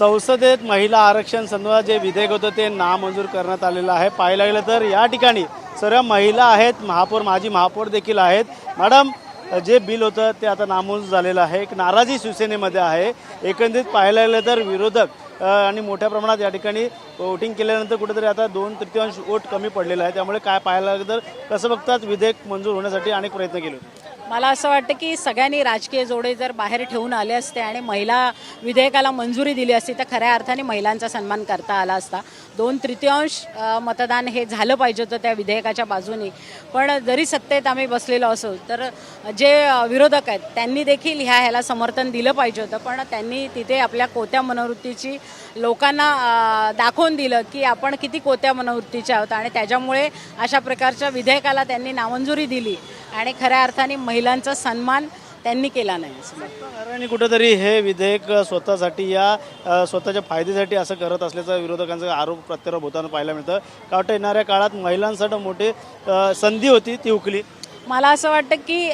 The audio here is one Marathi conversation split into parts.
संसदेत महिला आरक्षण संदर्भात जे विधेयक होतं ते नामंजूर करण्यात आलेलं आहे। पाहायला गेलं तर या ठिकाणी सर्व महिला आहेत, महापौर माजी महापौर देखील आहेत। मॅडम, जे बिल होतं ते आता नामंजूर झालेलं आहे। एक नाराजी शिवसेनेमध्ये आहे। एकंदरीत पाहायला गेलं तर विरोधक आणि मोठ्या प्रमाणात या ठिकाणी वोटिंग केल्यानंतर कुठेतरी आता 2/3 वोट कमी पडलेला आहे। त्यामुळे काय पाहायला गेलं तर कसं बघतात विधेयक मंजूर होण्यासाठी अनेक प्रयत्न केले होते। मला असं वाटतं की सगळ्यांनी राजकीय जोडे जर बाहेर ठेवून आले असते आणि महिला विधेयकाला मंजुरी दिली असती तर खऱ्या अर्थाने महिलांचा सन्मान करता आला असता। 2/3 मतदान हे झालं पाहिजे होतं त्या विधेयकाच्या बाजूने। पण जरी सत्तेत आम्ही बसलेलो असो तर जे विरोधक आहेत त्यांनी देखील ह्याला समर्थन दिलं पाहिजे होतं। पण त्यांनी तिथे आपल्या कोत्या मनोवृत्तीची लोकांना दाखवून दिलं की आपण किती कोत्या मनोवृत्तीचे आहोत आणि त्याच्यामुळे अशा प्रकारच्या विधेयकाला त्यांनी नामंजुरी दिली आणि खऱ्या अर्थाने महिलांचा सन्मान त्यांनी केला नाही। आणि कुठेतरी हे विधेयक स्वतःसाठी या स्वतःच्या फायद्यासाठी असं करत असल्याचा विरोधकांचा आरोप प्रत्यारोप होताना पाहायला मिळतं। का वाटतं येणाऱ्या काळात महिलांसाठी मोठी संधी होती ती हुकली। मला असं वाटतं की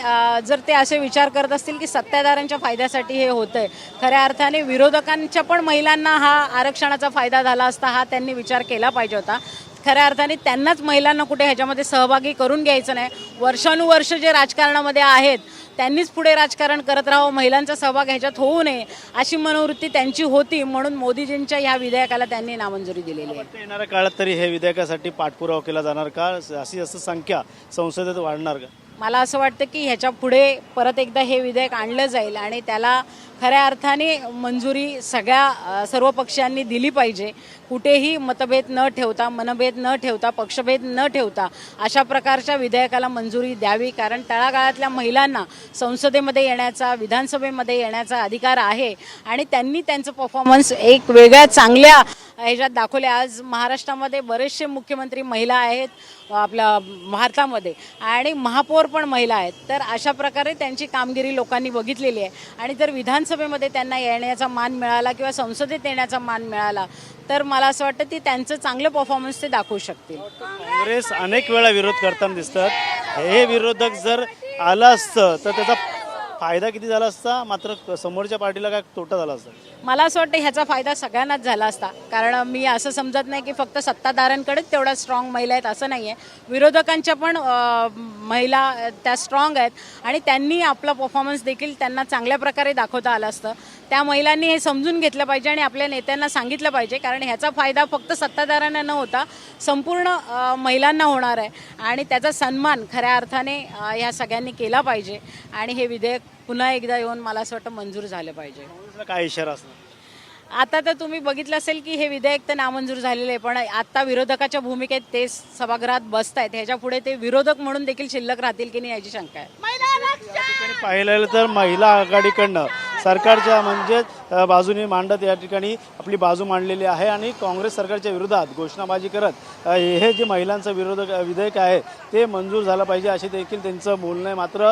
जर ते असे विचार करत असतील की सत्ताधाऱ्यांच्या फायद्यासाठी हे होतंय, खऱ्या अर्थाने विरोधकांच्या पण महिलांना हा आरक्षणाचा फायदा झाला असता हा त्यांनी विचार केला पाहिजे होता। खऱ्या अर्थाने त्यांनाच महिलांना कुठे ह्याच्यामध्ये सहभागी करून घ्यायचं नाही। वर्षानुवर्ष जे राजकारणामध्ये आहेत त्यांनीच पुढे राजकारण करत राहावं, महिलांचा सहभाग ह्याच्यात होऊ नये अशी मनोवृत्ती त्यांची होती, म्हणून मोदीजींच्या ह्या विधेयकाला त्यांनी नामंजुरी दिलेली आहे। येणाऱ्या काळात तरी हे विधेयकासाठी पाठपुरावा केला जाणार का? अशी संख्या संसदेत वाढणार का? मला असं वाटतं की ह्याच्या पुढे परत एकदा हे विधेयक आणलं जाईल आणि त्याला खऱ्या अर्थाने मंजुरी सर्व पक्षांनी दिली पाहिजे। कुठेही मतभेद न ठेवता, मनभेद न ठेवता, पक्षभेद न ठेवता अशा प्रकारच्या विधेयकाला मंजुरी द्यावी। कारण तळागाळातल्या महिलांना संसदेमध्ये येण्याचा, विधानसभेमध्ये येण्याचा अधिकार आहे आणि त्यांनी त्यांचं परफॉर्मन्स एक वेगळ्या चांगल्या ह्याच्यात दाखवले। आज महाराष्ट्रामध्ये बरेचसे मुख्यमंत्री महिला आहेत आपल्या भारतामध्ये आणि महापौर पण महिला आहेत। तर अशा प्रकारे त्यांची कामगिरी लोकांनी बघितलेली आहे आणि जर विधानसभेमध्ये त्यांना येण्याचा मान मिळाला किंवा संसदेत येण्याचा मान मिळाला तर मला असं वाटतं की त्यांचं चांगलं परफॉर्मन्स ते दाखवू शकतील। काँग्रेस अनेक वेळा विरोध करताना दिसतात। हे विरोधक जर आलं असतं तर त्याचा फायदा किती झाला असता, मात्र समोरच्या पार्टीला काय तोटा झाला असता? मला असं वाटतं ह्याचा फायदा सगळ्यांनाच झाला असता। कारण मी असं समजत नाही की फक्त सत्ताधाऱ्यांकडेच तेवढ्या स्ट्रॉंग महिला आहेत असं नाही आहे। विरोधकांच्या पण महिला त्या स्ट्रॉंग आहेत आणि त्यांनी आपला परफॉर्मन्स देखील त्यांना चांगल्या प्रकारे दाखवता आलं असतं। त्या महिलांनी हे समजून घेतलं पाहिजे आणि आपल्या नेत्यांना सांगितलं पाहिजे, कारण ह्याचा फायदा फक्त सत्ताधाऱ्यांना न होता संपूर्ण महिलांना होणार आहे आणि त्याचा सन्मान खऱ्या अर्थाने ह्या सगळ्यांनी केला पाहिजे आणि हे विधेयक पुन्हा एकदा येऊन मला असं वाटतं मंजूर झालं पाहिजे। काय इशारा असणार? आता तर तुम्ही बघितलं असेल की हे विधेयक तर नामंजूर झालेलं आहे, पण आता विरोधकाच्या भूमिकेत ते सभागृहात बसतायत। ह्याच्या पुढे ते विरोधक म्हणून देखील शिल्लक राहतील की नाही याची शंका आहे। पाहिलं गेलं तर महिला आघाडीकडनं सरकारच्या म्हणजे बाजूने मांडत या ठिकाणी आपली बाजू मांडलेली आहे आणि काँग्रेस सरकारच्या विरोधात घोषणाबाजी करत हे जे महिलांचं विधेयक आहे ते मंजूर झालं पाहिजे असे देखील त्यांचं बोलणं आहे। मात्र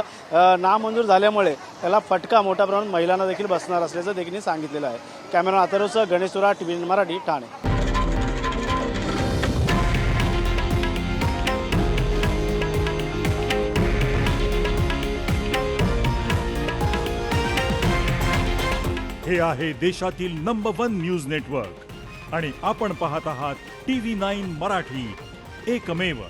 नामंजूर झाल्यामुळे त्याला फटका मोठ्या प्रमाणात महिलांना देखील बसणार असल्याचं देखील सांगितलेलं आहे। कॅमेरा अथर्वसह गणेश सुरा, TV मराठी, ठाणे। हे आहे देशातील नंबर 1 न्यूज नेटवर्क आणि आपण पाहत आहात TV9 मराठी, एकमेव।